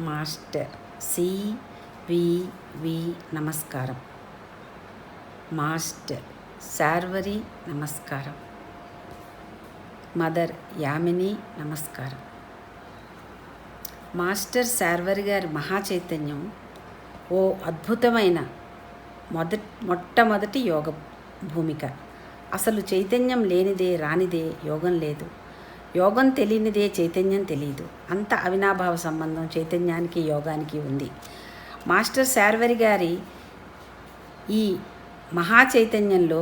Master CVV నమస్కారం. Master Sharvari నమస్కారం. Mother Yamini నమస్కారం. మాస్టర్ శార్వరి గారి మహాచైతన్యం ఓ అద్భుతమైన మొట్టమొదటి యోగ భూమిక. అసలు చైతన్యం లేనిదే రానిదే యోగం లేదు. యోగం తెలియనిదే చైతన్యం తెలియదు. అంత అవినాభావ సంబంధం చైతన్యానికి యోగానికి ఉంది. మాస్టర్ శార్వరి గారి ఈ మహా చైతన్యంలో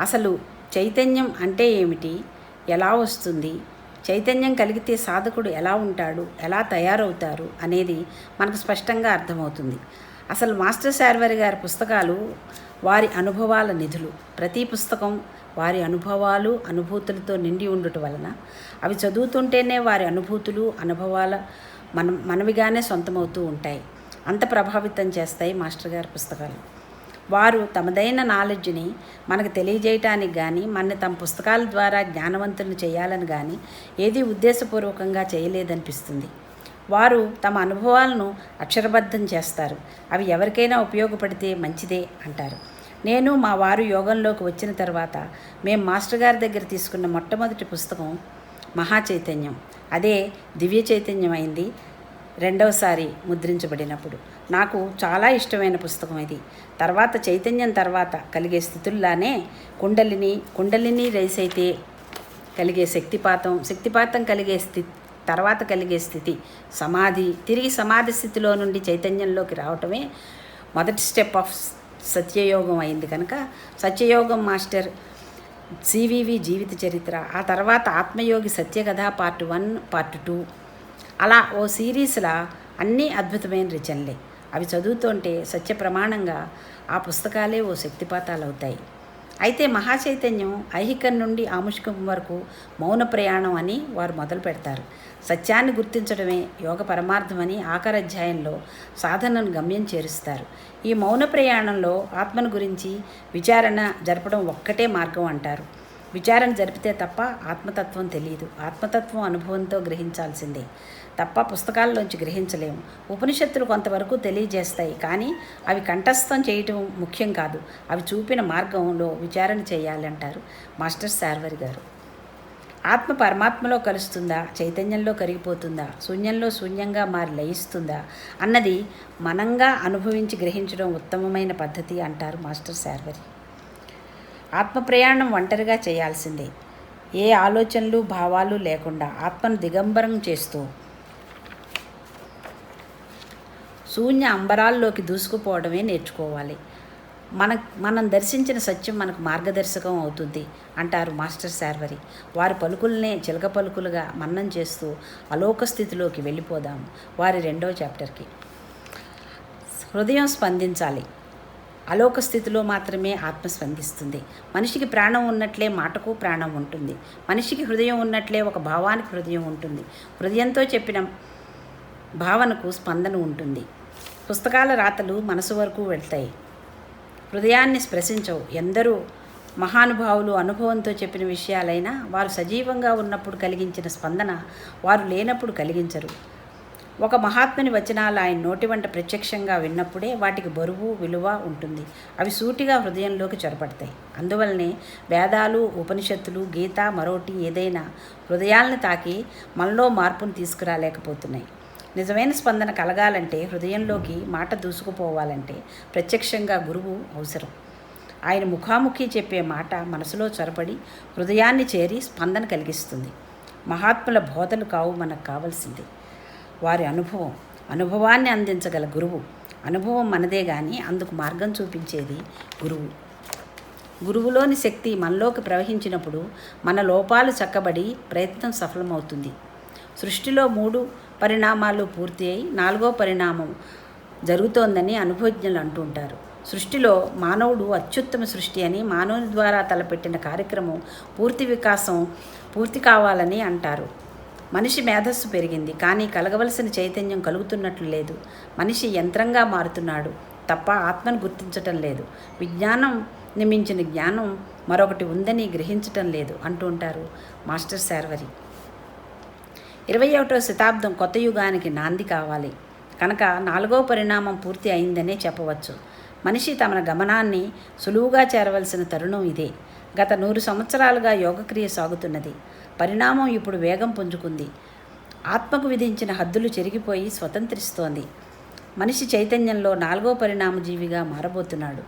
అసలు చైతన్యం అంటే ఏమిటి, ఎలా వస్తుంది, చైతన్యం కలిగితే సాధకుడు ఎలా ఉంటాడు, ఎలా తయారవుతారు అనేది మనకు స్పష్టంగా అర్థమవుతుంది. అసలు మాస్టర్ శార్వరి గారి పుస్తకాలు వారి అనుభవాల నిధులు. ప్రతి పుస్తకం వారి అనుభవాలు అనుభూతులతో నిండి ఉండటం వలన అవి చదువుతుంటేనే వారి అనుభూతులు అనుభవాల మనవిగానే సొంతమవుతూ ఉంటాయి. అంత ప్రభావితం చేస్తాయి మాస్టర్ గారి పుస్తకాలు. వారు తమదైన నాలెడ్జ్ని మనకు తెలియజేయటానికి కానీ మన తమ పుస్తకాల ద్వారా జ్ఞానవంతులను చేయాలని కానీ ఏదీ ఉద్దేశపూర్వకంగా చేయలేదనిపిస్తుంది. వారు తమ అనుభవాలను అక్షరబద్ధం చేస్తారు. అవి ఎవరికైనా ఉపయోగపడితే మంచిదే అంటారు. నేను మా వారు యోగంలోకి వచ్చిన తర్వాత మేము మాస్టర్ గారి దగ్గర తీసుకున్న మొట్టమొదటి పుస్తకం మహా చైతన్యం. అదే దివ్య చైతన్యం అయింది రెండవసారి ముద్రించబడినప్పుడు. నాకు చాలా ఇష్టమైన పుస్తకం ఇది. తర్వాత చైతన్యం తర్వాత కలిగే స్థితుల్లానే కుండలిని రైస్ అయితే కలిగే శక్తిపాతం కలిగే తర్వాత కలిగే స్థితి సమాధి. తిరిగి సమాధి స్థితిలో నుండి చైతన్యంలోకి రావటమే మొదటి స్టెప్ ఆఫ్ సత్యయోగం అయింది. కనుక సత్యయోగం మాస్టర్ సివివి జీవిత చరిత్ర, ఆ తర్వాత ఆత్మయోగి సత్యకథ పార్ట్ 1 పార్ట్ 2, అలా ఓ సిరీస్లా అన్నీ అద్భుతమైన రచనలే. అవి చదువుతుంటే సత్య ప్రమాణంగా ఆ పుస్తకాలే ఓ శక్తిపాతాలు అవుతాయి. అయితే మహాచైతన్యం ఐహికం నుండి ఆముష్కం వరకు మౌన ప్రయాణం అని వారు మొదలు పెడతారు. సత్యాన్ని గుర్తించడమే యోగ పరమార్థమని ఆఖరి అధ్యాయంలో సాధనను గమ్యం చేరుస్తారు. ఈ మౌన ప్రయాణంలో ఆత్మను గురించి విచారణ జరపడం ఒక్కటే మార్గం అంటారు. విచారణ జరిపితే తప్ప ఆత్మతత్వం తెలియదు. ఆత్మతత్వం అనుభవంతో గ్రహించాల్సిందే తప్ప పుస్తకాల్లోంచి గ్రహించలేము. ఉపనిషత్తులు కొంతవరకు తెలియజేస్తాయి, కానీ అవి కంఠస్థం చేయటం ముఖ్యం కాదు. అవి చూపిన మార్గంలో విచారణ చేయాలంటారు మాస్టర్ శార్వరి గారు. ఆత్మ పరమాత్మలో కలుస్తుందా, చైతన్యంలో కరిగిపోతుందా, శూన్యంలో శూన్యంగా మారి లయిస్తుందా అన్నది మనంగా అనుభవించి గ్రహించడం ఉత్తమమైన పద్ధతి అంటారు మాస్టర్ శార్వరి. ఆత్మ ప్రయాణం ఒంటరిగా చేయాల్సిందే. ఏ ఆలోచనలు భావాలు లేకుండా ఆత్మను దిగంబరం చేస్తూ శూన్య అంబరాల్లోకి దూసుకుపోవడమే నేర్చుకోవాలి. మనం దర్శించిన సత్యం మనకు మార్గదర్శకం అవుతుంది అంటారు మాస్టర్ శార్వరి. వారి పలుకులనే చిలక పలుకులుగా మన్నం చేస్తూ అలోక స్థితిలోకి వెళ్ళిపోదాము. వారి 2వ చాప్టర్కి. హృదయం స్పందించాలి. అలోక స్థితిలో మాత్రమే ఆత్మ స్పందిస్తుంది. మనిషికి ప్రాణం ఉన్నట్లే మాటకు ప్రాణం ఉంటుంది. మనిషికి హృదయం ఉన్నట్లే ఒక భావానికి హృదయం ఉంటుంది. హృదయంతో చెప్పిన భావనకు స్పందన ఉంటుంది. పుస్తకాల రాతలు మనసు వరకు వెళ్తాయి, హృదయాన్ని స్పృశించవు. ఎందరూ మహానుభావులు అనుభవంతో చెప్పిన విషయాలైనా వారు సజీవంగా ఉన్నప్పుడు కలిగించిన స్పందన వారు లేనప్పుడు కలిగించరు. ఒక మహాత్ముని వచనాలు ఆయన నోటి వెంట ప్రత్యక్షంగా విన్నప్పుడే వాటికి బరువు విలువ ఉంటుంది. అవి సూటిగా హృదయంలోకి చొరబడతాయి. అందువల్లనే వేదాలు, ఉపనిషత్తులు, గీత మరోటి ఏదైనా హృదయాలను తాకి మనలో మార్పును తీసుకురాలేకపోతున్నాయి. నిజమైన స్పందన కలగాలంటే, హృదయంలోకి మాట దూసుకుపోవాలంటే ప్రత్యక్షంగా గురువు అవసరం. ఆయన ముఖాముఖి చెప్పే మాట మనసులో చొరబడి హృదయాన్ని చేరి స్పందన కలిగిస్తుంది. మహాత్ముల బోధలు కావు మనకు కావాల్సింది, వారి అనుభవాన్ని అందించగల గురువు. అనుభవం మనదే కానీ అందుకు మార్గం చూపించేది గురువు. గురువులోని శక్తి మనలోకి ప్రవహించినప్పుడు మన లోపాలు చక్కబడి ప్రయత్నం సఫలమవుతుంది. సృష్టిలో 3 పరిణామాలు పూర్తి అయి 4వ పరిణామం జరుగుతోందని అనుభవజ్ఞులు అంటుంటారు. సృష్టిలో మానవుడు అత్యుత్తమ సృష్టి అని, మానవుని ద్వారా తలపెట్టిన కార్యక్రమం పూర్తి కావాలని అంటారు. మనిషి మేధస్సు పెరిగింది, కానీ కలగవలసిన చైతన్యం కలుగుతున్నట్లు లేదు. మనిషి యంత్రంగా మారుతున్నాడు తప్ప ఆత్మను గుర్తించటం లేదు. విజ్ఞానం నిమించిన జ్ఞానం మరొకటి ఉందని గ్రహించటం లేదు అంటుంటారు మాస్టర్ శార్వరి. 21వ శతాబ్దం కొత్త యుగానికి నాంది కావాలి కనుక 4వ పరిణామం పూర్తి అయిందనే చెప్పవచ్చు. మనిషి తమ గమనాన్ని సులువుగా చేరవలసిన తరుణం ఇదే. గత 100 సంవత్సరాలుగా యోగక్రియ సాగుతున్నది. పరిణామం ఇప్పుడు వేగం పుంజుకుంది. ఆత్మకు విధించిన హద్దులు చెరిగిపోయి స్వతంత్రిస్తోంది. మనిషి చైతన్యంలో 4వ పరిణామ జీవిగా మారబోతున్నాడు.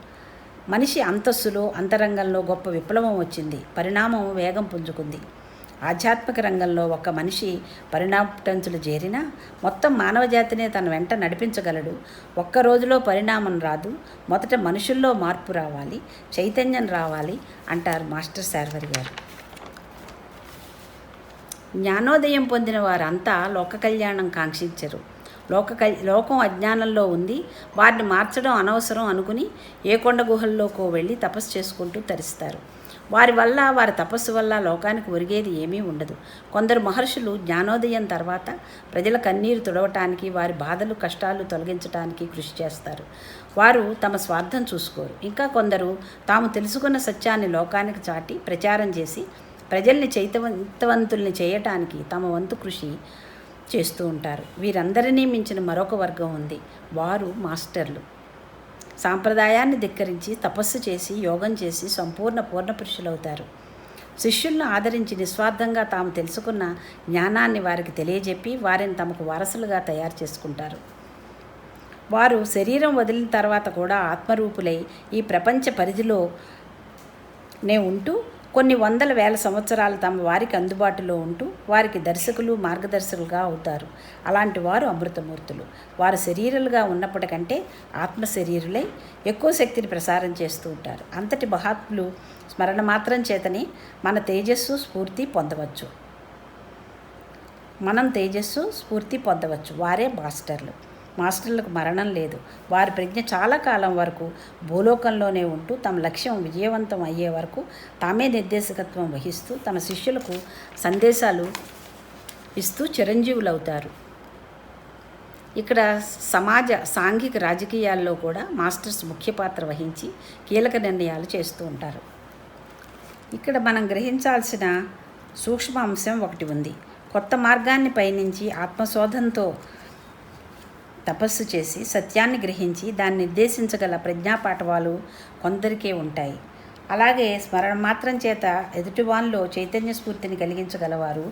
మనిషి అంతస్తులో, అంతరంగంలో గొప్ప విప్లవం వచ్చింది. పరిణామం వేగం పుంజుకుంది. ఆధ్యాత్మిక రంగంలో ఒక్క మనిషి పరిణామటంచులు చేరినా మొత్తం మానవజాతినే తన వెంట నడిపించగలడు. ఒక్క రోజులో పరిణామం రాదు. మొదట మనుషుల్లో మార్పు రావాలి, చైతన్యం రావాలి అంటారు మాస్టర్ శార్వరి గారు. జ్ఞానోదయం పొందిన వారంతా లోక కళ్యాణం కాంక్షించరు. లోకం అజ్ఞానంలో ఉంది, వారిని మార్చడం అనవసరం అనుకుని ఏ కొండ గుహల్లోకో వెళ్ళి తపస్సు చేసుకుంటూ తరిస్తారు. వారి తపస్సు వల్ల లోకానికి ఒరిగేది ఏమీ ఉండదు. కొందరు మహర్షులు జ్ఞానోదయం తర్వాత ప్రజల కన్నీరు తుడవటానికి, వారి బాధలు కష్టాలు తొలగించడానికి కృషి చేస్తారు. వారు తమ స్వార్థం చూసుకోరు. ఇంకా కొందరు తాము తెలుసుకున్న సత్యాన్ని లోకానికి చాటి ప్రచారం చేసి ప్రజల్ని చైతన్యవంతుల్ని చేయటానికి తమ వంతు కృషి చేస్తూ ఉంటారు. వీరందరినీ మించిన మరొక వర్గం ఉంది, వారు మాస్టర్లు. సాంప్రదాయాన్ని ధిక్కరించి తపస్సు చేసి యోగం చేసి సంపూర్ణ పూర్ణపురుషులవుతారు. శిష్యులను ఆదరించి నిస్వార్థంగా తాము తెలుసుకున్న జ్ఞానాన్ని వారికి తెలియజెప్పి వారిని తమకు వారసులుగా తయారు చేసుకుంటారు. వారు శరీరం వదిలిన తర్వాత కూడా ఆత్మరూపులై ఈ ప్రపంచ పరిధిలోనే ఉంటూ కొన్ని వందల వేల సంవత్సరాలు తమ వారికి అందుబాటులో ఉంటూ వారికి దర్శకులు, మార్గదర్శకులుగా అవుతారు. అలాంటి వారు అమృతమూర్తులు. వారు శరీరాలుగా ఉన్నప్పటికంటే ఆత్మ శరీరులై ఎక్కువ శక్తిని ప్రసారం చేస్తూ ఉంటారు. అంతటి మహాత్ములు స్మరణ మాత్రం చేతనే మన తేజస్సు స్ఫూర్తి పొందవచ్చు. వారే మాస్టర్లు. మాస్టర్లకు మరణం లేదు. వారి ప్రజ్ఞ చాలా కాలం వరకు భూలోకంలోనే ఉంటూ తమ లక్ష్యం విజయవంతం అయ్యే వరకు తామే నిర్దేశకత్వం వహిస్తూ తమ శిష్యులకు సందేశాలు ఇస్తూ చిరంజీవులవుతారు. ఇక్కడ సమాజ, సాంఘిక, రాజకీయాల్లో కూడా మాస్టర్స్ ముఖ్య పాత్ర వహించి కీలక నిర్ణయాలు చేస్తూ ఉంటారు. ఇక్కడ మనం గ్రహించాల్సిన సూక్ష్మ అంశం ఒకటి ఉంది. కొత్త మార్గాన్ని పయనించి ఆత్మశోధంతో తపస్సు చేసి సత్యాన్ని గ్రహించి దాన్ని నిర్దేశించగల ప్రజ్ఞాపాఠవాలు కొందరికే ఉంటాయి. అలాగే స్మరణ మాత్రం చేత ఎదుటివాన్లో చైతన్య స్ఫూర్తిని కలిగించగలవారు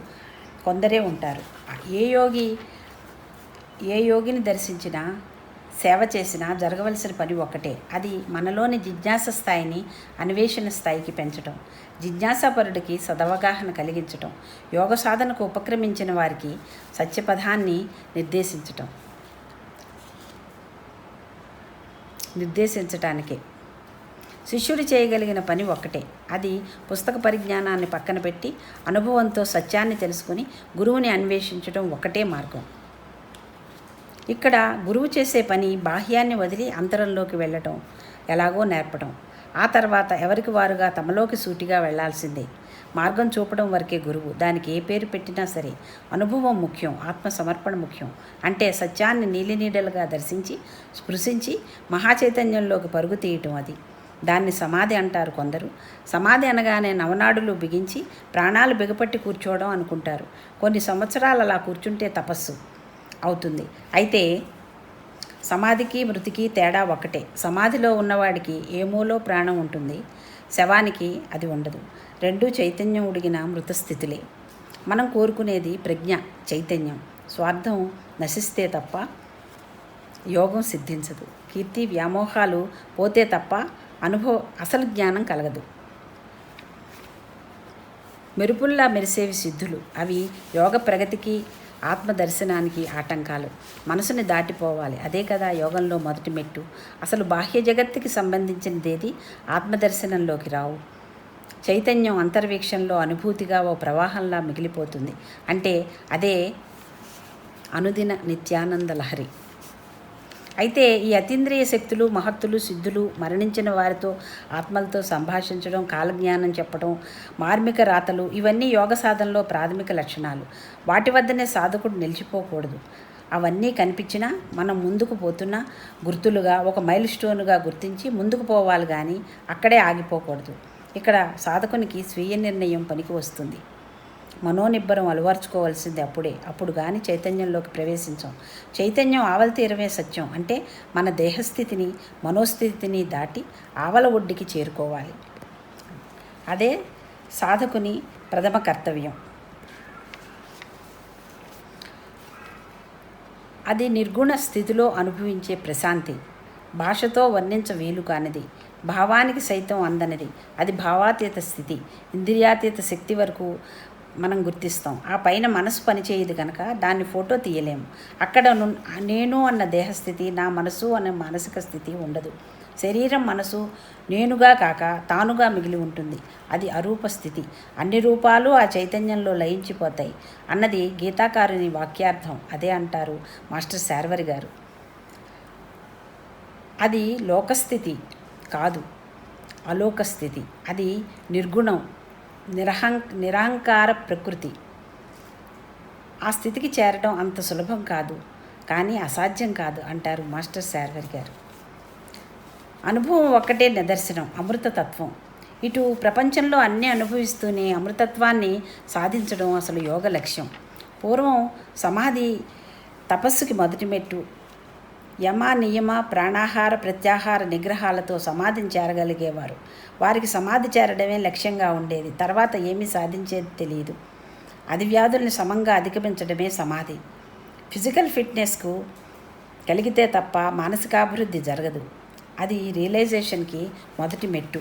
కొందరే ఉంటారు. ఏ యోగిని దర్శించినా, సేవ చేసినా జరగవలసిన పని ఒక్కటే. అది మనలోని జిజ్ఞాస స్థాయిని అన్వేషణ స్థాయికి పెంచడం, జిజ్ఞాసాపరుడికి సదవగాహన కలిగించటం, యోగ సాధనకు ఉపక్రమించిన వారికి సత్యపథాన్ని నిర్దేశించటానికే. శిష్యుడు చేయగలిగిన పని ఒక్కటే. అది పుస్తక పరిజ్ఞానాన్ని పక్కన పెట్టి అనుభవంతో సత్యాన్ని తెలుసుకుని గురువుని అన్వేషించడం ఒక్కటే మార్గం. ఇక్కడ గురువు చేసే పని బాహ్యాన్ని వదిలి అంతరంలోకి వెళ్ళటం, ఎలాగో నేర్పడం. ఆ తర్వాత ఎవరికి వారుగా తమలోకి సూటిగా వెళ్లాల్సిందే. మార్గం చూపడం వరకే గురువు. దానికి ఏ పేరు పెట్టినా సరే అనుభవం ముఖ్యం, ఆత్మసమర్పణ ముఖ్యం. అంటే సత్యాన్ని నీలినీడలుగా దర్శించి స్పృశించి మహాచైతన్యంలోకి పరుగు తీయటం. అది దాన్ని సమాధి అంటారు కొందరు. సమాధి అనగానే నవనాడులు బిగించి ప్రాణాలు బిగపట్టి కూర్చోవడం అనుకుంటారు. కొన్ని సంవత్సరాలు అలా కూర్చుంటే తపస్సు అవుతుంది. అయితే సమాధికి మృతికి తేడా ఒకటే. సమాధిలో ఉన్నవాడికి ఏమోలో ప్రాణం ఉంటుంది, శవానికి అది ఉండదు. రెండూ చైతన్యం ఉడిగిన మృతస్థితులే. మనం కోరుకునేది ప్రజ్ఞ, చైతన్యం. స్వార్థం నశిస్తే తప్ప యోగం సిద్ధించదు. కీర్తి వ్యామోహాలు పోతే తప్ప అసలు జ్ఞానం కలగదు. మెరుపుల్లా మెరిసేవి సిద్ధులు. అవి యోగ ప్రగతికి ఆత్మదర్శనానికి ఆటంకాలు. మనసుని దాటిపోవాలి. అదే కదా యోగంలో మొదటి మెట్టు. అసలు బాహ్య జగత్తుకి సంబంధించినదేది ఆత్మదర్శనంలోకి రావు. చైతన్యం అంతర్వీక్షంలో అనుభూతిగా ఓ ప్రవాహంలా మిగిలిపోతుంది. అంటే అదే అనుదిన నిత్యానంద లహరి. అయితే ఈ అతీంద్రియ శక్తులు, మహత్తులు, సిద్ధులు, మరణించిన వారితో ఆత్మలతో సంభాషించడం, కాలజ్ఞానం చెప్పడం, మార్మిక రాతలు ఇవన్నీ యోగ సాధనలో ప్రాథమిక లక్షణాలు. వాటి వద్దనే సాధకుడు నిలిచిపోకూడదు. అవన్నీ కనిపించినా మనం ముందుకు పోతున్నా గుర్తులుగా, ఒక మైల్ స్టోన్గా గుర్తించి ముందుకు పోవాలి, కానీ అక్కడే ఆగిపోకూడదు. ఇక్కడ సాధకునికి స్వీయ నిర్ణయం పనికి వస్తుంది. మనోనిబ్బరం అలవర్చుకోవాల్సింది అప్పుడు కానీ చైతన్యంలోకి ప్రవేశించాం. చైతన్యం ఆవల తీరమే సత్యం. అంటే మన దేహస్థితిని, మనోస్థితిని దాటి ఆవల ఒడ్డుకి చేరుకోవాలి. అదే సాధకుని ప్రథమ కర్తవ్యం. అది నిర్గుణ స్థితిలో అనుభవించే ప్రశాంతి. భాషతో వర్ణించ వీలు కానిది, భావానికి సైతం అందనిది. అది భావాతీత స్థితి. ఇంద్రియాతీత శక్తి వరకు మనం గుర్తిస్తాం. ఆ పైన మనసు పనిచేయదు కనుక దాన్ని ఫోటో తీయలేము. అక్కడ నేను అన్న దేహస్థితి, నా మనసు అనే మానసిక స్థితి ఉండదు. శరీరం, మనసు నేనుగా కాక తానుగా మిగిలి ఉంటుంది. అది అరూప స్థితి. అన్ని రూపాలు ఆ చైతన్యంలో లయించిపోతాయి అన్నది గీతాకారుని వాక్యార్థం. అదే అంటారు మాస్టర్ శార్వరి గారు. అది లోకస్థితి కాదు, అలోకస్థితి. అది నిర్గుణం, నిరహంకార ప్రకృతి. ఆ స్థితికి చేరడం అంత సులభం కాదు, కానీ అసాధ్యం కాదు అంటారు మాస్టర్ శార్వరి గారు. అనుభవం ఒక్కటే నిదర్శనం, అమృతతత్వం. ఇటు ప్రపంచంలో అన్నీ అనుభవిస్తూనే అమృతత్వాన్ని సాధించడం అసలు యోగ లక్ష్యం. పూర్వం సమాధి తపస్సుకి మొదటి మెట్టు. యమ, నియమ, ప్రాణాహార, ప్రత్యాహార నిగ్రహాలతో సమాధిని చేరగలిగేవారు. వారికి సమాధి చేరడమే లక్ష్యంగా ఉండేది. తర్వాత ఏమీ సాధించేది తెలియదు. అది వ్యాధుల్ని సమంగా అధిగమించడమే సమాధి. ఫిజికల్ ఫిట్నెస్కు కలిగితే తప్ప మానసికాభివృద్ధి జరగదు. అది రియలైజేషన్కి మొదటి మెట్టు.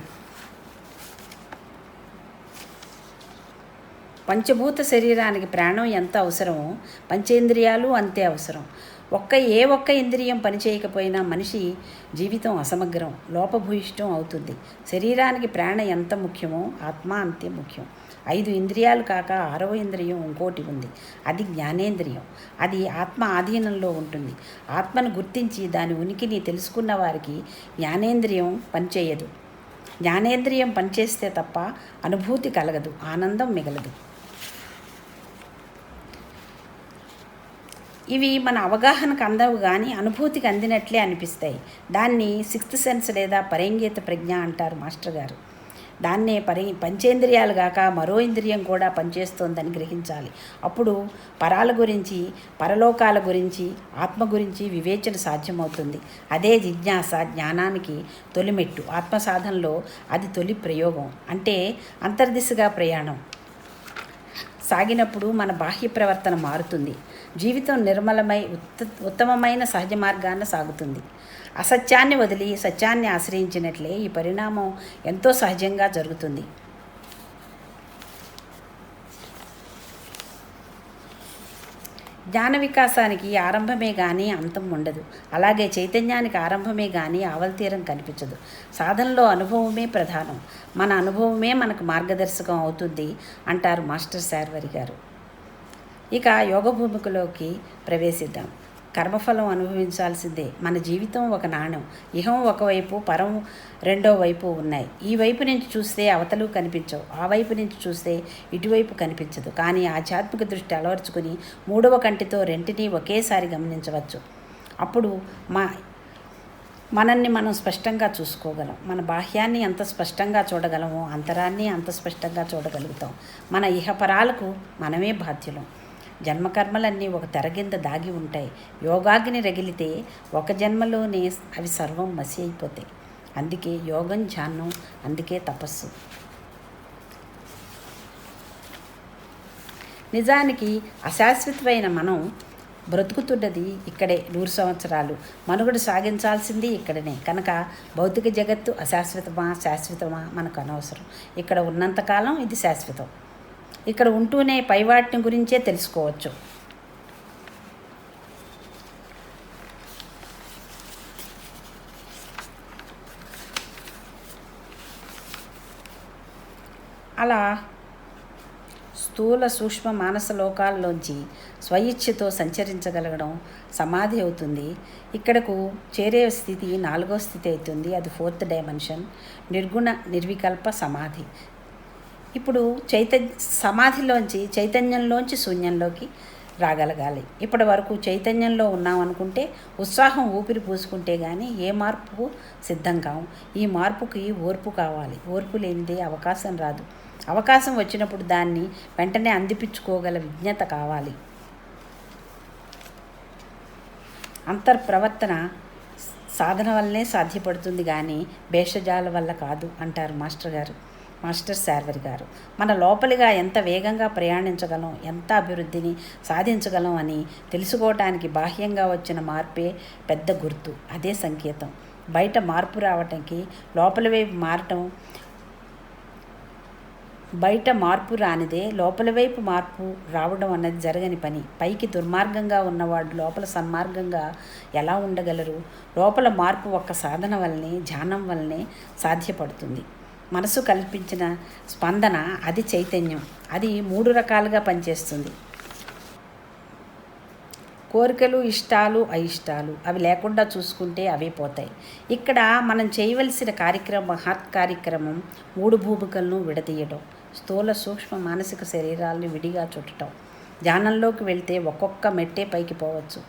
పంచభూత శరీరానికి ప్రాణం ఎంత అవసరమో పంచేంద్రియాలు అంతే అవసరం. ఏ ఒక్క ఇంద్రియం పనిచేయకపోయినా మనిషి జీవితం అసమగ్రం, లోపభూయిష్టం అవుతుంది. శరీరానికి ప్రాణం ఎంత ముఖ్యమో ఆత్మ అంతే ముఖ్యం. 5 ఇంద్రియాలు కాక 6వ ఇంద్రియం ఇంకోటి ఉంది. అది జ్ఞానేంద్రియం. అది ఆత్మ ఆధీనంలో ఉంటుంది. ఆత్మను గుర్తించి దాని ఉనికిని తెలుసుకున్న వారికి జ్ఞానేంద్రియం పనిచేయదు. జ్ఞానేంద్రియం పనిచేస్తే తప్ప అనుభూతి కలగదు, ఆనందం మిగలదు. ఇవి మన అవగాహనకు అందవు, కానీ అనుభూతికి అందినట్లే అనిపిస్తాయి. దాన్ని 6th సెన్స్ లేదా పరేంగేత ప్రజ్ఞ అంటారు మాస్టర్ గారు. దాన్నే పంచేంద్రియాలు కాక మరో ఇంద్రియం కూడా పనిచేస్తోందని గ్రహించాలి. అప్పుడు పరాల గురించి, పరలోకాల గురించి, ఆత్మ గురించి వివేచన సాధ్యమవుతుంది. అదే జిజ్ఞాస జ్ఞానానికి తొలిమెట్టు. ఆత్మ సాధనలో అది తొలి ప్రయోగం. అంటే అంతర్దిశగా ప్రయాణం సాగినప్పుడు మన బాహ్య ప్రవర్తన మారుతుంది. జీవితం నిర్మలమై ఉత్తమమైన సహజ మార్గాన సాగుతుంది. అసత్యాన్ని వదిలి సత్యాన్ని ఆశ్రయించినట్లే ఈ పరిణామం ఎంతో సహజంగా జరుగుతుంది. జ్ఞాన వికాసానికి ఆరంభమే కానీ అంతం ఉండదు. అలాగే చైతన్యానికి ఆరంభమే కానీ ఆవలతీరం కనిపించదు. సాధనలో అనుభవమే ప్రధానం. మన అనుభవమే మనకు మార్గదర్శకం అవుతుంది అంటారు మాస్టర్ శార్వరి గారు. ఇక యోగ భూమికలోకి ప్రవేశిద్దాం. కర్మఫలం అనుభవించాల్సిందే. మన జీవితం ఒక నాణెం. ఇహం ఒకవైపు, పరం రెండో వైపు ఉన్నాయి. ఈ వైపు నుంచి చూస్తే అవతలు కనిపించవు, ఆ వైపు నుంచి చూస్తే ఇటువైపు కనిపించదు. కానీ ఆధ్యాత్మిక దృష్టి అలవర్చుకుని 3వ కంటితో రెంటిని ఒకేసారి గమనించవచ్చు. అప్పుడు మనల్ని మనం స్పష్టంగా చూసుకోగలం. మన బాహ్యాన్ని ఎంత స్పష్టంగా చూడగలమో అంతరాన్ని అంత స్పష్టంగా చూడగలుగుతాం. మన ఇహపరాలకు మనమే బాధ్యులం. జన్మకర్మలన్నీ ఒక తెరగింద దాగి ఉంటాయి. యోగాగ్ని రగిలితే ఒక జన్మలోనే అవి సర్వం మసి అయిపోతాయి. అందుకే యోగం ధ్యానం, అందుకే తపస్సు. నిజానికి అశాశ్వతమైన మనం బ్రతుకుతున్నది ఇక్కడే 100 సంవత్సరాలు, మనుగడ సాగించాల్సింది ఇక్కడనే. కనుక భౌతిక జగత్తు అశాశ్వతమా శాశ్వతమా మనకు అనవసరం. ఇక్కడ ఉన్నంతకాలం ఇది శాశ్వతం. ఇక్కడ ఉంటూనే పైవాటిని గురించే తెలుసుకోవచ్చు. అలా స్థూల సూక్ష్మ మానస లోకాల్లోంచి స్వయిచ్ఛతో సంచరించగలగడం సమాధి అవుతుంది. ఇక్కడకు చేరే స్థితి 4వ స్థితి అవుతుంది. అది 4th డైమెన్షన్, నిర్గుణ నిర్వికల్ప సమాధి. ఇప్పుడు సమాధిలోంచి చైతన్యంలోంచి శూన్యంలోకి రాగలగాలి. ఇప్పటి వరకు చైతన్యంలో ఉన్నామనుకుంటే ఉత్సాహం ఊపిరి పూసుకుంటే కానీ ఏ మార్పు సిద్ధం కావు. ఈ మార్పుకి ఓర్పు కావాలి. ఓర్పు లేనిదే అవకాశం రాదు. అవకాశం వచ్చినప్పుడు దాన్ని వెంటనే అందిపించుకోగల విజ్ఞత కావాలి. అంతర్ప్రవర్తన సాధన వల్లనే సాధ్యపడుతుంది కానీ భేషజాల వల్ల కాదు అంటారు మాస్టర్ శార్వరి గారు. మన లోపలిగా ఎంత వేగంగా ప్రయాణించగలం, ఎంత అభివృద్ధిని సాధించగలం అని తెలుసుకోవటానికి బాహ్యంగా వచ్చిన మార్పే పెద్ద గుర్తు. అదే సంకేతం. బయట మార్పు రావటానికి లోపలి వైపు మారటం, బయట మార్పు రానిదే లోపల వైపు మార్పు రావడం అన్నది జరగని పని. పైకి దుర్మార్గంగా ఉన్నవాడు లోపల సన్మార్గంగా ఎలా ఉండగలరు? లోపల మార్పు ఒక్క సాధన వల్లనే, ధ్యానం వల్లనే సాధ్యపడుతుంది. మనసు కల్పించిన స్పందన అది చైతన్యం. అది 3 రకాలుగా పనిచేస్తుంది. కోరికలు, ఇష్టాలు, అయిష్టాలు అవి లేకుండా చూసుకుంటే అవే పోతాయి. ఇక్కడ మనం చేయవలసిన మహత్ కార్యక్రమం 3 భూమికలను విడదీయడం, స్థూల సూక్ష్మ మానసిక శరీరాలను విడిగా చుట్టడం. ధ్యానంలోకి వెళ్తే ఒక్కొక్క మెట్టే పైకి పోవచ్చు.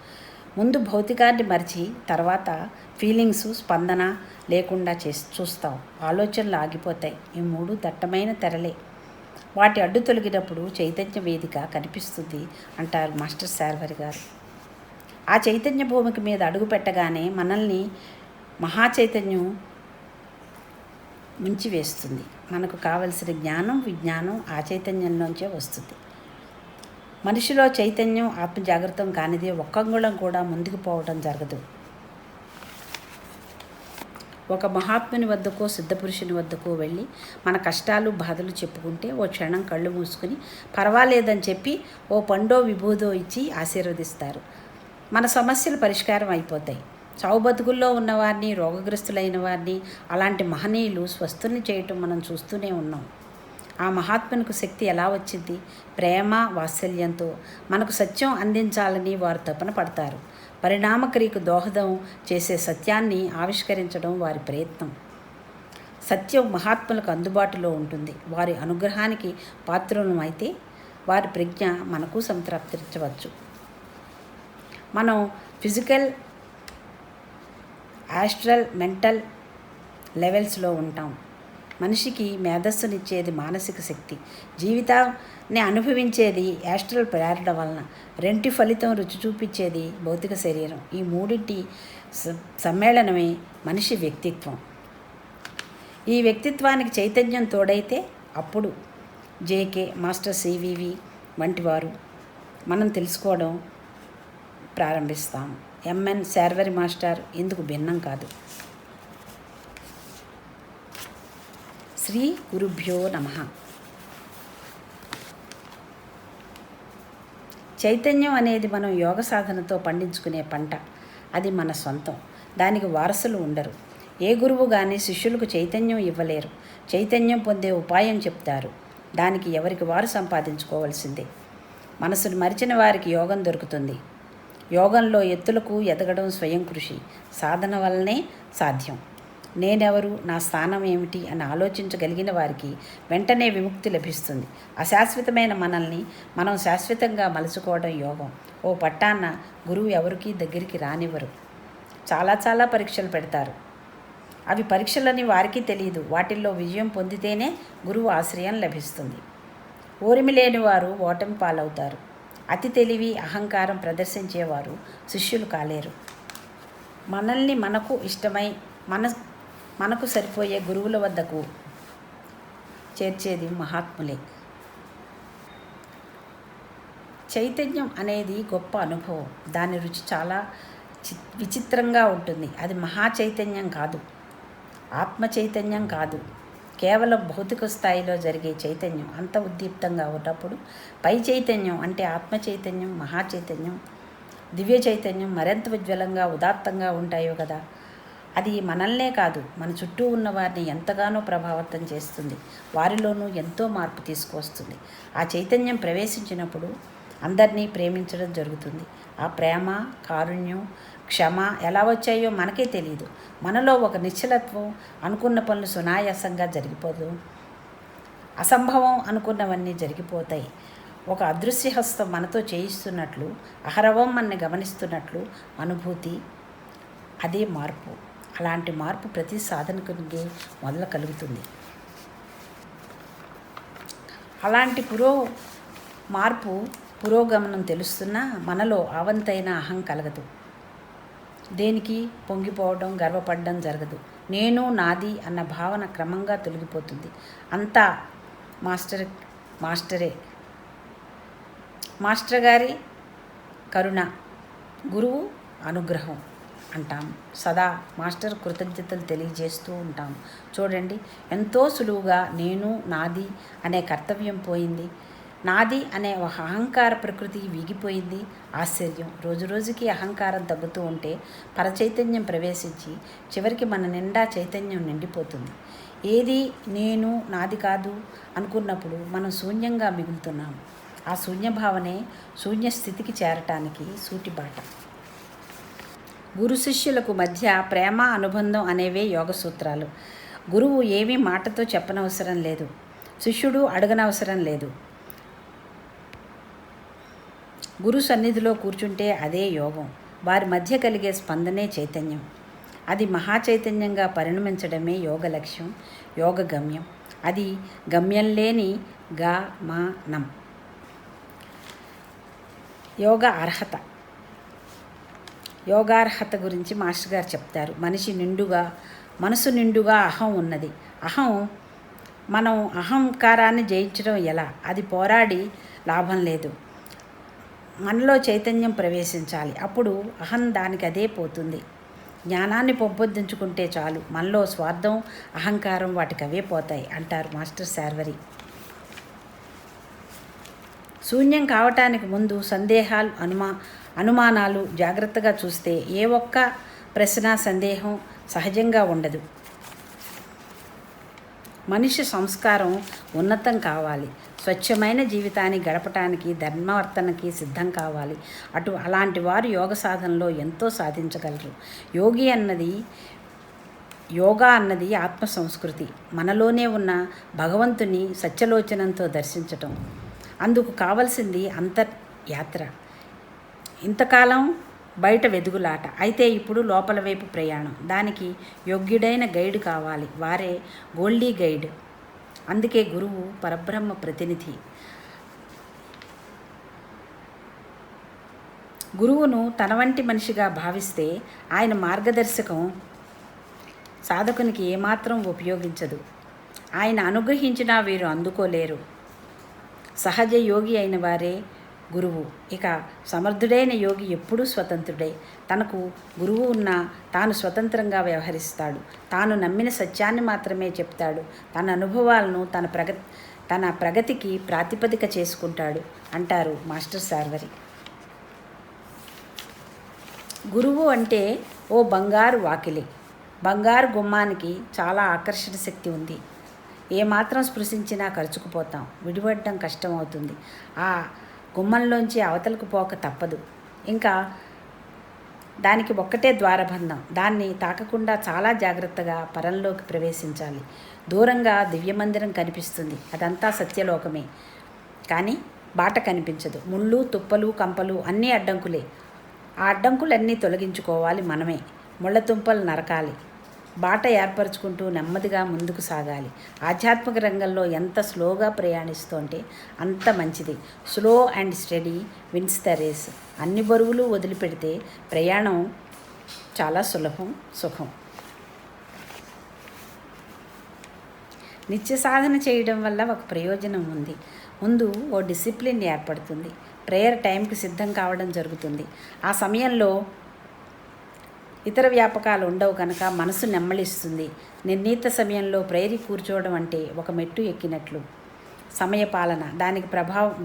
ముందు భౌతికాన్ని మరిచి తర్వాత ఫీలింగ్స్, స్పందన లేకుండా చూస్తాం. ఆలోచనలు ఆగిపోతాయి. ఈ 3 దట్టమైన తెరలే. వాటి అడ్డు తొలగినప్పుడు చైతన్య వేదిక కనిపిస్తుంది అంటారు మాస్టర్ శార్వరి గారు. ఆ చైతన్య భూమికి మీద అడుగు పెట్టగానే మనల్ని మహాచైతన్యం ముంచి వేస్తుంది. మనకు కావలసిన జ్ఞానం, విజ్ఞానం ఆ చైతన్యంలోంచే వస్తుంది. మనిషిలో చైతన్యం ఆత్మజాగృతం కానిదే ఒక్క అంగుళం కూడా ముందుకు పోవడం జరగదు. ఒక మహాత్ముని వద్దకో సిద్ధపురుషుని వద్దకో వెళ్ళి మన కష్టాలు, బాధలు చెప్పుకుంటే ఓ క్షణం కళ్ళు మూసుకుని పర్వాలేదని చెప్పి ఓ పండో విభూదో ఇచ్చి ఆశీర్వదిస్తారు. మన సమస్యలు పరిష్కారం అయిపోతాయి. చావు బతుకుల్లో ఉన్నవారిని, రోగగ్రస్తులైన వారిని అలాంటి మహనీయులు స్వస్థుల్ని చేయటం మనం చూస్తూనే ఉన్నాం. ఆ మహాత్మునికి శక్తి ఎలా వచ్చింది? ప్రేమ, వాత్సల్యంతో మనకు సత్యం అందించాలని వారు తపన పడతారు. పరిణామక్రియకు దోహదం చేసే సత్యాన్ని ఆవిష్కరించడం వారి ప్రయత్నం. సత్యం మహాత్ములకు అందుబాటులో ఉంటుంది. వారి అనుగ్రహానికి పాత్రులం అయితే వారి ప్రజ్ఞ మనకు సంతృప్తించవచ్చు. మనం ఫిజికల్, ఆస్ట్రల్, మెంటల్ లెవెల్స్లో ఉంటాం. మనిషికి మేధస్సునిచ్చేది మానసిక శక్తి. జీవితాన్ని అనుభవించేది యాస్ట్రల్ ప్రేరణ వలన. రెంటి ఫలితం రుచి చూపించేది భౌతిక శరీరం. ఈ 3 సమ్మేళనమే మనిషి వ్యక్తిత్వం. ఈ వ్యక్తిత్వానికి చైతన్యం తోడైతే అప్పుడు జేకే, మాస్టర్ సివివి వంటి వారు మనం తెలుసుకోవడం ప్రారంభిస్తాం. ఎంఎన్ శార్వరి మాస్టర్ ఇందుకు భిన్నం కాదు. శ్రీ గురుభ్యో నమః. చైతన్యం అనేది మనం యోగ సాధనతో పండించుకునే పంట. అది మన సొంతం. దానికి వారసులు ఉండరు. ఏ గురువు కానీ శిష్యులకు చైతన్యం ఇవ్వలేరు. చైతన్యం పొందే ఉపాయం చెప్తారు. దానికి ఎవరికి వారు సంపాదించుకోవాల్సిందే. మనసును మరిచిన వారికి యోగం దొరుకుతుంది. యోగంలో ఎత్తులకు ఎదగడం స్వయం కృషి, సాధన వల్లనే సాధ్యం. నేనెవరు, నా స్థానం ఏమిటి అని ఆలోచించగలిగిన వారికి వెంటనే విముక్తి లభిస్తుంది. అశాశ్వతమైన మనల్ని మనం శాశ్వతంగా మలుచుకోవడం యోగం. ఓ పట్టాన్న గురువు ఎవరికి దగ్గరికి రానివ్వరు. చాలా పరీక్షలు పెడతారు. అవి పరీక్షలని వారికి తెలియదు. వాటిల్లో విజయం పొందితేనే గురువు ఆశ్రయం లభిస్తుంది. ఓరిమి లేని వారు ఓటమి పాలవుతారు. అతి తెలివి, అహంకారం ప్రదర్శించేవారు శిష్యులు కాలేరు. మనల్ని మనకు ఇష్టమై మనకు సరిపోయే గురువుల వద్దకు చేర్చేది మహాత్ములే. చైతన్యం అనేది గొప్ప అనుభవం. దాని రుచి చాలా విచిత్రంగా ఉంటుంది. అది మహా చైతన్యం కాదు, ఆత్మ చైతన్యం కాదు, కేవలం భౌతిక స్థాయిలో జరిగే చైతన్యం అంత ఉద్దీప్తంగా ఉన్నప్పుడు పై చైతన్యం అంటే ఆత్మ చైతన్యం, మహా చైతన్యం, దివ్య చైతన్యం మరింత ఉజ్వలంగా ఉదాత్తంగా ఉంటాయో కదా. అది మనల్నే కాదు, మన చుట్టూ ఉన్న వారిని ఎంతగానో ప్రభావితం చేస్తుంది, వారిలోనూ ఎంతో మార్పు తీసుకువస్తుంది. ఆ చైతన్యం ప్రవేశించినప్పుడు అందరినీ ప్రేమించడం జరుగుతుంది. ఆ ప్రేమ, కారుణ్యం, క్షమ ఎలా వచ్చాయో మనకే తెలియదు. మనలో ఒక నిశ్చలత్వం, అనుకున్న పనులు సునాయాసంగా జరిగిపోదు, అసంభవం అనుకున్నవన్నీ జరిగిపోతాయి. ఒక అదృశ్య హస్తం మనతో చేయిస్తున్నట్లు, అహరవం మనని గమనిస్తున్నట్లు అనుభూతి. అదే మార్పు. అలాంటి మార్పు ప్రతి సాధనకునికి మొదలు కలుగుతుంది. అలాంటి పురోగమనం తెలుస్తున్నా మనలో అవంతైన అహం కలగదు. దేనికి పొంగిపోవడం, గర్వపడడం జరగదు. నేను, నాది అన్న భావన క్రమంగా తొలగిపోతుంది. అంతా మాస్టర్ గారి కరుణ, గురువు అనుగ్రహం అంటాం. సదా మాస్టర్ కృతజ్ఞతలు తెలియజేస్తూ ఉంటాం. చూడండి, ఎంతో సులువుగా నేను, నాది అనే కర్తవ్యం పోయింది. నాది అనే ఒక అహంకార ప్రకృతి వీగిపోయింది. ఆశ్చర్యం, రోజురోజుకి అహంకారం తగ్గుతూ ఉంటే పరచైతన్యం ప్రవేశించి చివరికి మన నిండా చైతన్యం నిండిపోతుంది. ఏది నేను, నాది కాదు అనుకున్నప్పుడు మనం శూన్యంగా మిగులుతున్నాం. ఆ శూన్యభావనే శూన్యస్థితికి చేరటానికి సూటిబాట. గురు శిష్యులకు మధ్య ప్రేమ, అనుబంధం అనేవే యోగ సూత్రాలు. గురువు ఏమీ మాటతో చెప్పనవసరం లేదు, శిష్యుడు అడగనవసరం లేదు. గురు సన్నిధిలో కూర్చుంటే అదే యోగం. వారి మధ్య కలిగే స్పందనే చైతన్యం. అది మహాచైతన్యంగా పరిణమించడమే యోగ లక్ష్యం, యోగ గమ్యం. అది గమ్యం లేని గమనం. యోగార్హత గురించి మాస్టర్ గారు చెప్తారు. మనసు నిండుగా అహం ఉన్నది. మనం అహంకారాన్ని జయించడం ఎలా? అది పోరాడి లాభం లేదు. మనలో చైతన్యం ప్రవేశించాలి. అప్పుడు అహం దానికి అదే పోతుంది. జ్ఞానాన్ని పెంపొందించుకుంటే చాలు. మనలో స్వార్థం, అహంకారం వాటికి అవే పోతాయి అంటారు మాస్టర్ శార్వరి. శూన్యం కావటానికి ముందు సందేహాలు, అనుమానాలు జాగ్రత్తగా చూస్తే ఏ ఒక్క ప్రశ్న, సందేహం సహజంగా ఉండదు. మనిషి సంస్కారం ఉన్నతం కావాలి. స్వచ్ఛమైన జీవితాన్ని గడపటానికి, ధర్మవర్తనకి సిద్ధం కావాలి. అలాంటి వారు యోగ సాధనలో ఎంతో సాధించగలరు. యోగా అన్నది ఆత్మ సంస్కృతి. మనలోనే ఉన్న భగవంతుని సత్యలోచనంతో దర్శించటం. అందుకు కావలసింది అంతర్యాత్ర. ఇంతకాలం బయట వెదుగులాట, అయితే ఇప్పుడు లోపల వైపు ప్రయాణం. దానికి యోగ్యుడైన గైడ్ కావాలి. వారే గోల్డీ గైడ్. అందుకే గురువు పరబ్రహ్మ ప్రతినిధి. గురువును తన వంటి మనిషిగా భావిస్తే ఆయన మార్గదర్శకం సాధకునికి ఏమాత్రం ఉపయోగించదు. ఆయన అనుగ్రహించినా వీరు అందుకోలేరు. సహజ యోగి అయిన వారే గురువు. ఇక సమర్థుడైన యోగి ఎప్పుడూ స్వతంత్రుడే. తనకు గురువు ఉన్నా తాను స్వతంత్రంగా వ్యవహరిస్తాడు. తాను నమ్మిన సత్యాన్ని మాత్రమే చెప్తాడు. తన అనుభవాలను తన ప్రగతికి ప్రాతిపదిక చేసుకుంటాడు అంటారు మాస్టర్ శార్వరి. గురువు అంటే ఓ బంగారు వాకిలి. బంగారు గుమ్మానికి చాలా ఆకర్షణ శక్తి ఉంది. ఏమాత్రం స్పృశించినా ఖర్చుకుపోతాం. విడిపడడం కష్టమవుతుంది. ఆ గుమ్మంలోంచి అవతలకు పోక తప్పదు. ఇంకా దానికి ఒక్కటే ద్వారబంధం. దాన్ని తాకకుండా చాలా జాగ్రత్తగా పరంలోకి ప్రవేశించాలి. దూరంగా దివ్యమందిరం కనిపిస్తుంది. అదంతా సత్యలోకమే. కానీ బాట కనిపించదు. ముళ్ళు, తుప్పలు, కంపలు అన్నీ అడ్డంకులే. ఆ అడ్డంకులన్నీ తొలగించుకోవాలి మనమే. ముళ్ళ తుంపలు నరకాలి. బాట ఏర్పరచుకుంటూ నెమ్మదిగా ముందుకు సాగాలి. ఆధ్యాత్మిక రంగంలో ఎంత స్లోగా ప్రయాణిస్తుంటే అంత మంచిది. Slow and steady wins the race. అన్ని బరువులు వదిలిపెడితే ప్రయాణం చాలా సుఖం. నిత్య సాధన చేయడం వల్ల ఒక ప్రయోజనం ఉంది. ముందు ఓ డిసిప్లిన్ ఏర్పడుతుంది. ప్రేయర్ టైంకి సిద్ధం కావడం జరుగుతుంది. ఆ సమయంలో ఇతర వ్యాపకాలు ఉండవు కనుక మనసు నెమ్మలిస్తుంది. నిర్ణీత సమయంలో ప్రేయర్కి కూర్చోవడం అంటే ఒక మెట్టు ఎక్కినట్లు. సమయపాలన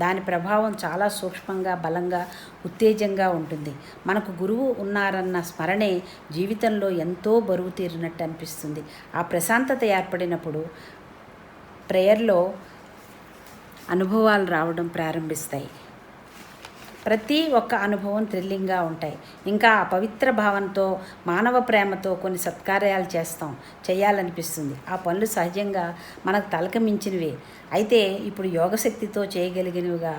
దాని ప్రభావం చాలా సూక్ష్మంగా, బలంగా, ఉత్తేజంగా ఉంటుంది. మనకు గురువు ఉన్నారన్న స్మరణే జీవితంలో ఎంతో బరువు తీరినట్టు అనిపిస్తుంది. ఆ ప్రశాంతత ఏర్పడినప్పుడు ప్రేయర్లో అనుభవాలు రావడం ప్రారంభిస్తాయి. ప్రతి ఒక్క అనుభవం థ్రిల్లింగ్గా ఉంటాయి. ఇంకా ఆ పవిత్ర భావంతో, మానవ ప్రేమతో కొన్ని సత్కార్యాలు చేయాలనిపిస్తుంది. ఆ పనులు సహజంగా మనకు తలకు మించినవే, అయితే ఇప్పుడు యోగశక్తితో చేయగలిగినవిగా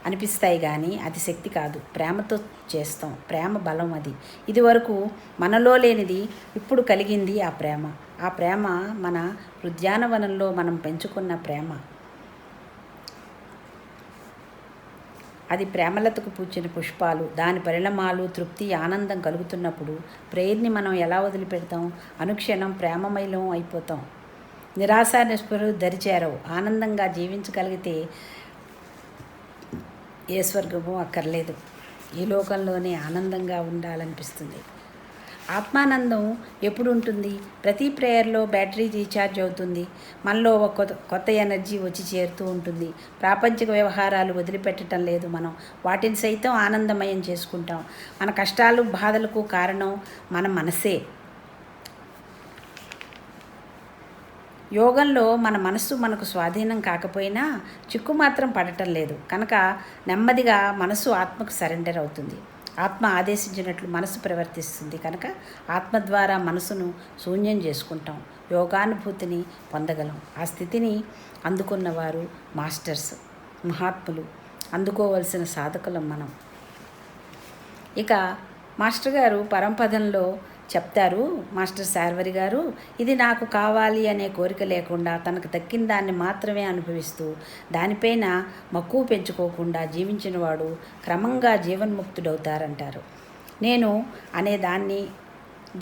అనిపిస్తాయి. కానీ అది శక్తి కాదు, ప్రేమతో చేస్తాం. ప్రేమ బలం అది. ఇదివరకు మనలో లేనిది ఇప్పుడు కలిగింది ఆ ప్రేమ మన ఉద్యానవనంలో మనం పెంచుకున్న ప్రేమ. అది ప్రేమలతకు పూచిన పుష్పాలు. దాని పరిణామాలు, తృప్తి, ఆనందం కలుగుతున్నప్పుడు ప్రేయర్ని మనం ఎలా వదిలిపెడతాం? అనుక్షణం ప్రేమమయం అయిపోతాం. నిరాశ నిస్పృహలు దరిచేరవు. ఆనందంగా జీవించగలిగితే ఏ స్వర్గమో అక్కర్లేదు. ఈ లోకంలోనే ఆనందంగా ఉండాలనిపిస్తుంది. ఆత్మానందం ఎప్పుడు ఉంటుంది? ప్రతి ప్రేయర్లో బ్యాటరీ రీఛార్జ్ అవుతుంది. మనలో ఒక కొత్త ఎనర్జీ వచ్చి చేరుతూ ఉంటుంది. ప్రాపంచిక వ్యవహారాలు వదిలిపెట్టడం లేదు. మనం వాటిని సైతం ఆనందమయం చేసుకుంటాం. మన కష్టాలు, బాధలకు కారణం మన మనసే. యోగంలో మన మనస్సు మనకు స్వాధీనం కాకపోయినా చిక్కు మాత్రం పడటం లేదు. కనుక నెమ్మదిగా మనసు ఆత్మకు సరెండర్ అవుతుంది. ఆత్మ ఆదేశించినట్లు మనసు ప్రవర్తిస్తుంది. కనుక ఆత్మ ద్వారా మనసును శూన్యం చేసుకుంటాం. యోగానుభూతిని పొందగలం. ఆ స్థితిని అందుకున్నవారు మాస్టర్స్, మహాత్ములు. అందుకోవలసిన సాధకులం మనం. ఇక మాస్టర్ గారు పరంపదంలో చెప్తారు, మాస్టర్ శార్వరి గారు, ఇది నాకు కావాలి అనే కోరిక లేకుండా తనకు దక్కిన దాన్ని మాత్రమే అనుభవిస్తూ దానిపైన మక్కువ పెంచుకోకుండా జీవించిన వాడు క్రమంగా జీవన్ముక్తుడవుతారంటారు. నేను అనే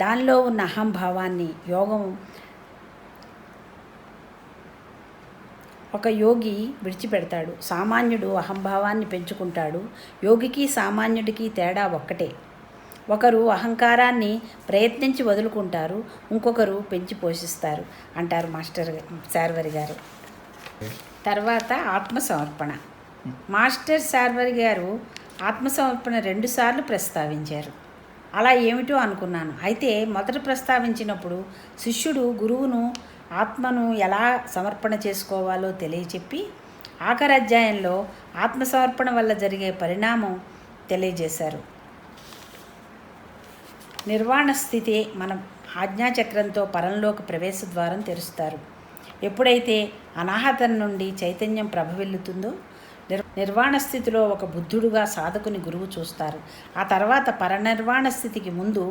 దానిలో ఉన్న అహంభావాన్ని యోగం ఒక యోగి విడిచిపెడతాడు. సామాన్యుడు అహంభావాన్ని పెంచుకుంటాడు. యోగికి సామాన్యుడికి తేడా ఒక్కటే. ఒకరు అహంకారాన్ని ప్రయత్నించి వదులుకుంటారు, ఇంకొకరు పెంచి పోషిస్తారు అంటారు మాస్టర్ శార్వరి గారు. తర్వాత ఆత్మసమర్పణ. మాస్టర్ శార్వరి గారు ఆత్మసమర్పణ 2 సార్లు ప్రస్తావించారు. అలా ఏమిటో అనుకున్నాను. అయితే మొదట ప్రస్తావించినప్పుడు శిష్యుడు గురువును ఆత్మను ఎలా సమర్పణ చేసుకోవాలో తెలియచెప్పి ఆఖరి అధ్యాయంలో ఆత్మసమర్పణ వల్ల జరిగే పరిణామం తెలియజేశారు. నిర్వాణ స్థితే మన ఆజ్ఞాచక్రంతో పరంలోకి ప్రవేశ ద్వారం తెరుస్తారు. ఎప్పుడైతే అనాహతం నుండి చైతన్యం ప్రభవిల్లుతుందో నిర్వాణ స్థితిలో ఒక బుద్ధుడుగా సాధకుని గురువు చూస్తారు. ఆ తర్వాత పరనిర్వాణ స్థితికి ముందు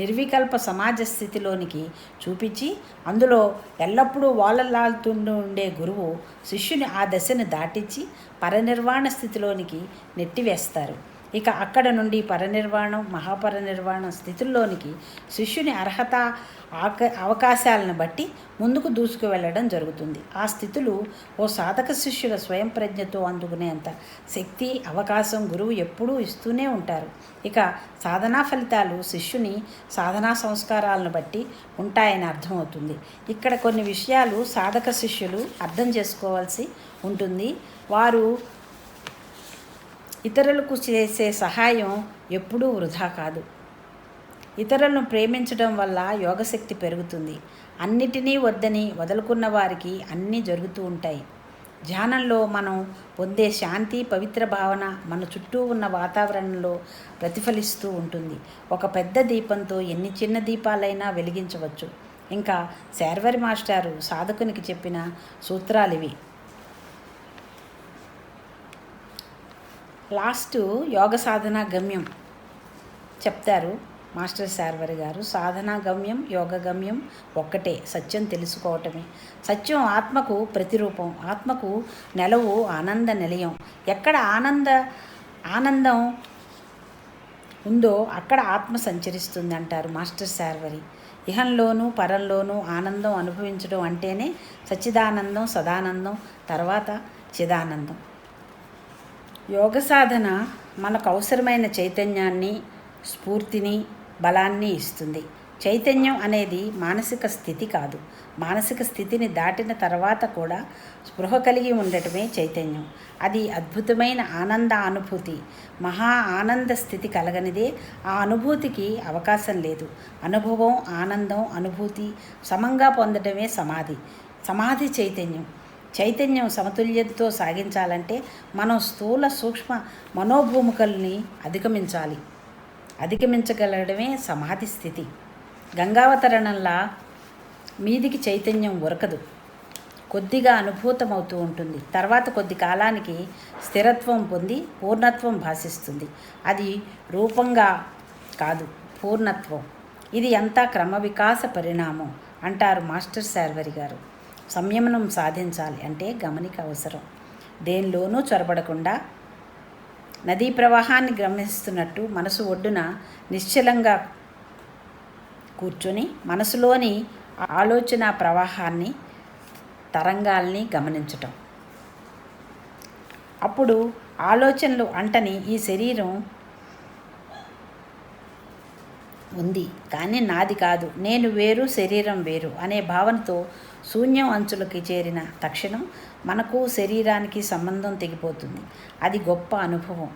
నిర్వికల్ప సమాజ స్థితిలోనికి చూపించి అందులో ఎల్లప్పుడూ వాలలాడుతుంటూ ఉండే గురువు శిష్యుని ఆ దశను దాటించి పరనిర్వాణ స్థితిలోనికి నెట్టివేస్తారు. ఇక అక్కడ నుండి పరనిర్వాణం, మహాపరనిర్వాణం స్థితుల్లోనికి శిష్యుని అర్హత, అవకాశాలను బట్టి ముందుకు దూసుకు వెళ్ళడం జరుగుతుంది. ఆ స్థితులు ఓ సాధక శిష్యుల స్వయం ప్రజ్ఞతో అందుకునేంత శక్తి, అవకాశం గురువు ఎప్పుడూ ఇస్తూనే ఉంటారు. ఇక సాధనా ఫలితాలు శిష్యుని సాధనా సంస్కారాలను బట్టి ఉంటాయని అర్థమవుతుంది. ఇక్కడ కొన్ని విషయాలు సాధక శిష్యులు అర్థం చేసుకోవాల్సి ఉంటుంది. వారు ఇతరులకు చేసే సహాయం ఎప్పుడూ వృధా కాదు. ఇతరులను ప్రేమించడం వల్ల యోగశక్తి పెరుగుతుంది. అన్నిటినీ వద్దని వదులుకున్న వారికి అన్నీ జరుగుతూ ఉంటాయి. ధ్యానంలో మనం పొందే శాంతి, పవిత్ర భావన మన చుట్టూ ఉన్న వాతావరణంలో ప్రతిఫలిస్తూ ఉంటుంది. ఒక పెద్ద దీపంతో ఎన్ని చిన్న దీపాలైనా వెలిగించవచ్చు. ఇంకా శార్వరి మాస్టారు సాధకునికి చెప్పిన సూత్రాలు ఇవి. యోగ సాధనా గమ్యం చెప్తారు మాస్టర్ శార్వరి గారు. సాధనా గమ్యం, యోగ గమ్యం ఒక్కటే, సత్యం తెలుసుకోవటమే. సత్యం ఆత్మకు ప్రతిరూపం, ఆత్మకు నెలవు, ఆనంద నిలయం. ఎక్కడ ఆనందం ఉందో అక్కడ ఆత్మ సంచరిస్తుంది అంటారు మాస్టర్ శార్వరి. ఇహంలోనూ పరంలోనూ ఆనందం అనుభవించడం అంటేనే సచ్చిదానందం, సదానందం, తర్వాత చిదానందం. యోగ సాధన మనకు అవసరమైన చైతన్యాన్ని, స్ఫూర్తిని, బలాన్ని ఇస్తుంది. చైతన్యం అనేది మానసిక స్థితి కాదు. మానసిక స్థితిని దాటిన తర్వాత కూడా స్పృహ కలిగి ఉండటమే చైతన్యం. అది అద్భుతమైన ఆనంద అనుభూతి. మహా ఆనంద స్థితి కలగనిదే ఆ అనుభూతికి అవకాశం లేదు. అనుభవం, ఆనందం, అనుభూతి సమంగా పొందడమే సమాధి. సమాధి చైతన్యం. చైతన్యం సమతుల్యతతో సాగించాలంటే మనం స్థూల సూక్ష్మ మనోభూమికల్ని అధిగమించగలగడమే సమాధి స్థితి. గంగావతరణంలా మీదికి చైతన్యం ఉరకదు, కొద్దిగా అనుభూతమవుతూ ఉంటుంది. తర్వాత కొద్ది కాలానికి స్థిరత్వం పొంది పూర్ణత్వం భాసిస్తుంది. అది రూపంగా కాదు, పూర్ణత్వం. ఇది అంతా క్రమవికాస పరిణామం అంటారు మాస్టర్ శార్వరి గారు. సంయమనం సాధించాలి అంటే గమనిక అవసరం. దేనిలోనూ చొరబడకుండా నదీ ప్రవాహాన్ని గమనిస్తున్నట్టు మనసు ఒడ్డున నిశ్చలంగా కూర్చొని మనసులోని ఆలోచన ప్రవాహాన్ని, తరంగాల్ని గమనించటం. అప్పుడు ఆలోచనలు అంటని ఈ శరీరం ఉంది కానీ నాది కాదు, నేను వేరు, శరీరం వేరు అనే భావనతో శూన్యం అంచులకి చేరిన తక్షణం మనకు శరీరానికి సంబంధం తెగిపోతుంది. అది గొప్ప అనుభవం.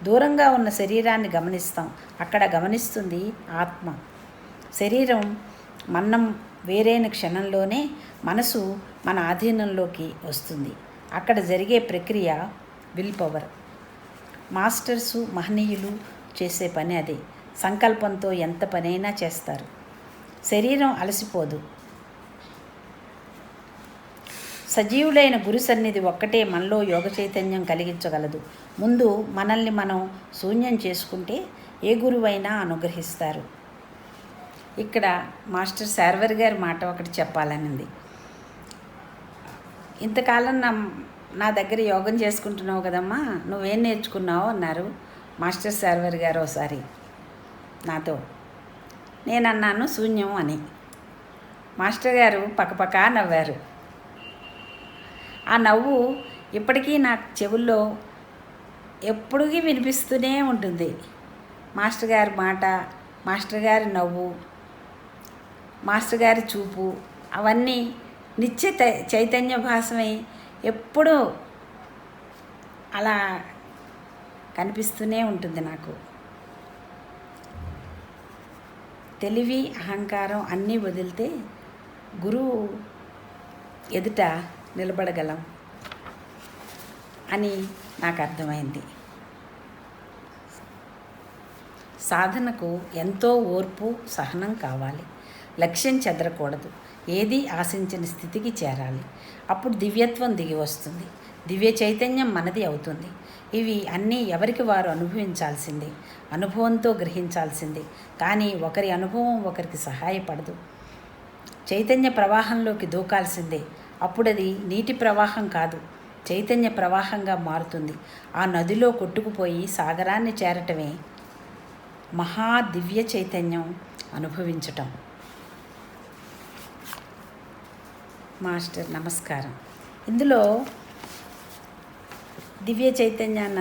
దూరంగా ఉన్న శరీరాన్ని గమనిస్తాం, అక్కడ గమనిస్తుంది ఆత్మ. శరీరం మన్నం వేరైన క్షణంలోనే మనసు మన ఆధీనంలోకి వస్తుంది. అక్కడ జరిగే ప్రక్రియ విల్ పవర్. మాస్టర్సు, మహనీయులు చేసే పని అదే. సంకల్పంతో ఎంత పనైనా చేస్తారు. శరీరం అలసిపోదు. సజీవుడైన గురు సన్నిధి ఒక్కటే మనలో యోగ చైతన్యం కలిగించగలదు. ముందు మనల్ని మనం శూన్యం చేసుకుంటే ఏ గురువైనా అనుగ్రహిస్తారు. ఇక్కడ మాస్టర్ శార్వరి గారి మాట ఒకటి చెప్పాలనింది. ఇంతకాలం నా దగ్గర యోగం చేసుకుంటున్నావు కదమ్మా, నువ్వేం నేర్చుకున్నావు అన్నారు మాస్టర్ శార్వరి గారు ఒకసారి నాతో. నేనన్నాను శూన్యం అని. మాస్టర్ గారు పక్కపక్క నవ్వారు. ఆ నవ్వు ఇప్పటికీ నా చెవుల్లో ఎప్పుడూ వినిపిస్తూనే ఉంటుంది. మాస్టర్ గారి మాట, మాస్టర్ గారి నవ్వు, మాస్టర్ గారి చూపు అవన్నీ నిత్య చైతన్య భాసమై ఎప్పుడూ అలా కనిపిస్తూనే ఉంటుంది నాకు. తెలివి, అహంకారం అన్నీ వదిలితే గురువు ఎదుట నిలబడగలం అని నాకు అర్థమైంది. సాధనకు ఎంతో ఓర్పు, సహనం కావాలి. లక్ష్యం చెదరకూడదు. ఏది ఆశించిన స్థితికి చేరాలి. అప్పుడు దివ్యత్వం దిగి వస్తుంది. దివ్య చైతన్యం మనది అవుతుంది. ఇవి అన్నీ ఎవరికి వారు అనుభవించాల్సిందే, అనుభవంతో గ్రహించాల్సిందే. కానీ ఒకరి అనుభవం ఒకరికి సహాయపడదు. చైతన్య ప్రవాహంలోకి దూకాల్సిందే. అప్పుడది నీటి ప్రవాహం కాదు, చైతన్య ప్రవాహంగా మారుతుంది. ఆ నదిలో కొట్టుకుపోయి సాగరాన్ని చేరటమే మహా దివ్య చైతన్యం అనుభవించటం. మాస్టర్ నమస్కారం. ఇందులో దివ్య చైతన్యాన్ని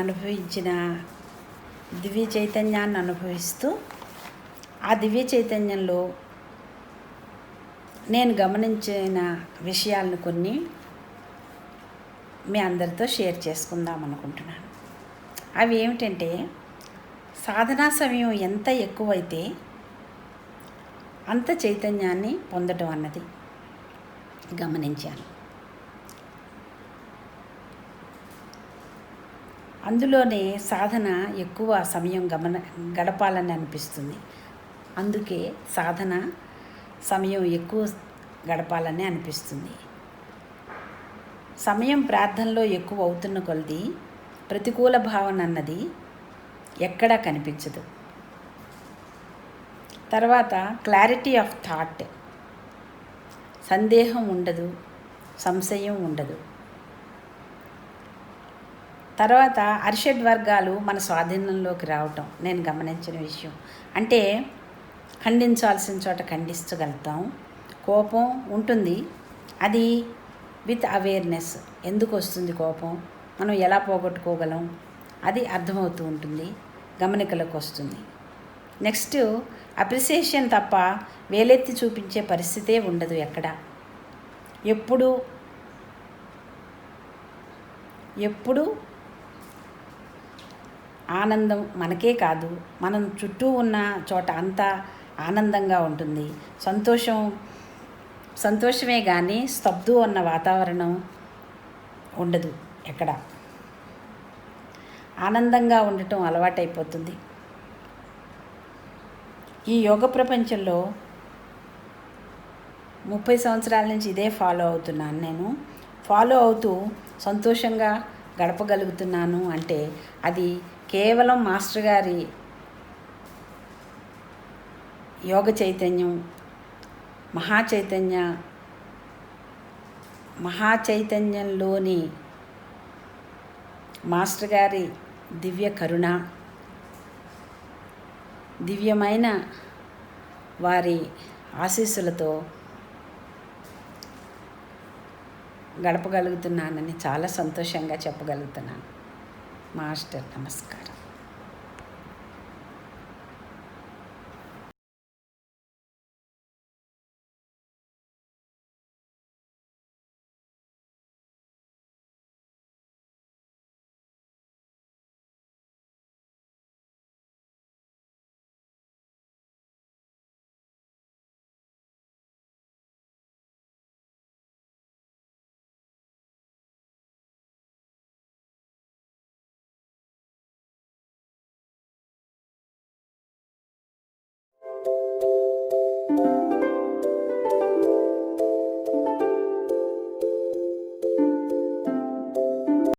అనుభవిస్తూ ఆ దివ్య చైతన్యంలో నేను గమనించిన విషయాలను కొన్ని మీ అందరితో షేర్ చేసుకుందాం అనుకుంటున్నాను. అవి ఏమిటంటే, సాధనా సమయం ఎంత ఎక్కువైతే అంత చైతన్యాన్ని పొందడం అన్నది గమనించాను. అందులోనే సాధన ఎక్కువ సమయం గడపాలని అనిపిస్తుంది. అందుకే సాధన సమయం ఎక్కువ గడపాలని అనిపిస్తుంది. సమయం ప్రార్థనలో ఎక్కువ అవుతున్న కొలది ప్రతికూల భావన అన్నది ఎక్కడా కనిపించదు. తర్వాత క్లారిటీ ఆఫ్ థాట్, సందేహం ఉండదు, సంశయం ఉండదు. తర్వాత అరిషడ్ వర్గాలు మన స్వాధీనంలోకి రావటం నేను గమనించిన విషయం. అంటే ఖండించాల్సిన చోట ఖండించగలుగుతాం. కోపం ఉంటుంది, అది విత్ అవేర్నెస్. ఎందుకు వస్తుంది కోపం, మనం ఎలా పోగొట్టుకోగలం అది అర్థమవుతూ ఉంటుంది, గమనికలకు వస్తుంది. నెక్స్ట్, అప్రిసియేషన్ తప్ప వేలెత్తి చూపించే పరిస్థితే ఉండదు ఎక్కడ. ఎప్పుడు ఆనందం మనకే కాదు, మనం చుట్టూ ఉన్న చోట అంతా ఆనందంగా ఉంటుంది. సంతోషమే కానీ స్తబ్దు అన్న వాతావరణం ఉండదు ఎక్కడ. ఆనందంగా ఉండటం అలవాటైపోతుంది. ఈ యోగ ప్రపంచంలో 30 సంవత్సరాల నుంచి ఇదే ఫాలో అవుతున్నాను. నేను ఫాలో అవుతూ సంతోషంగా గడపగలుగుతున్నాను అంటే అది కేవలం మాస్టర్ గారి యోగ చైతన్యం, మహాచైతన్యంలోని మాస్టర్ గారి దివ్య కరుణ, దివ్యమైన వారి ఆశీస్సులతో గడపగలుగుతున్నానని చాలా సంతోషంగా చెప్పగలుగుతున్నాను. మాస్టర్ నమస్కారం.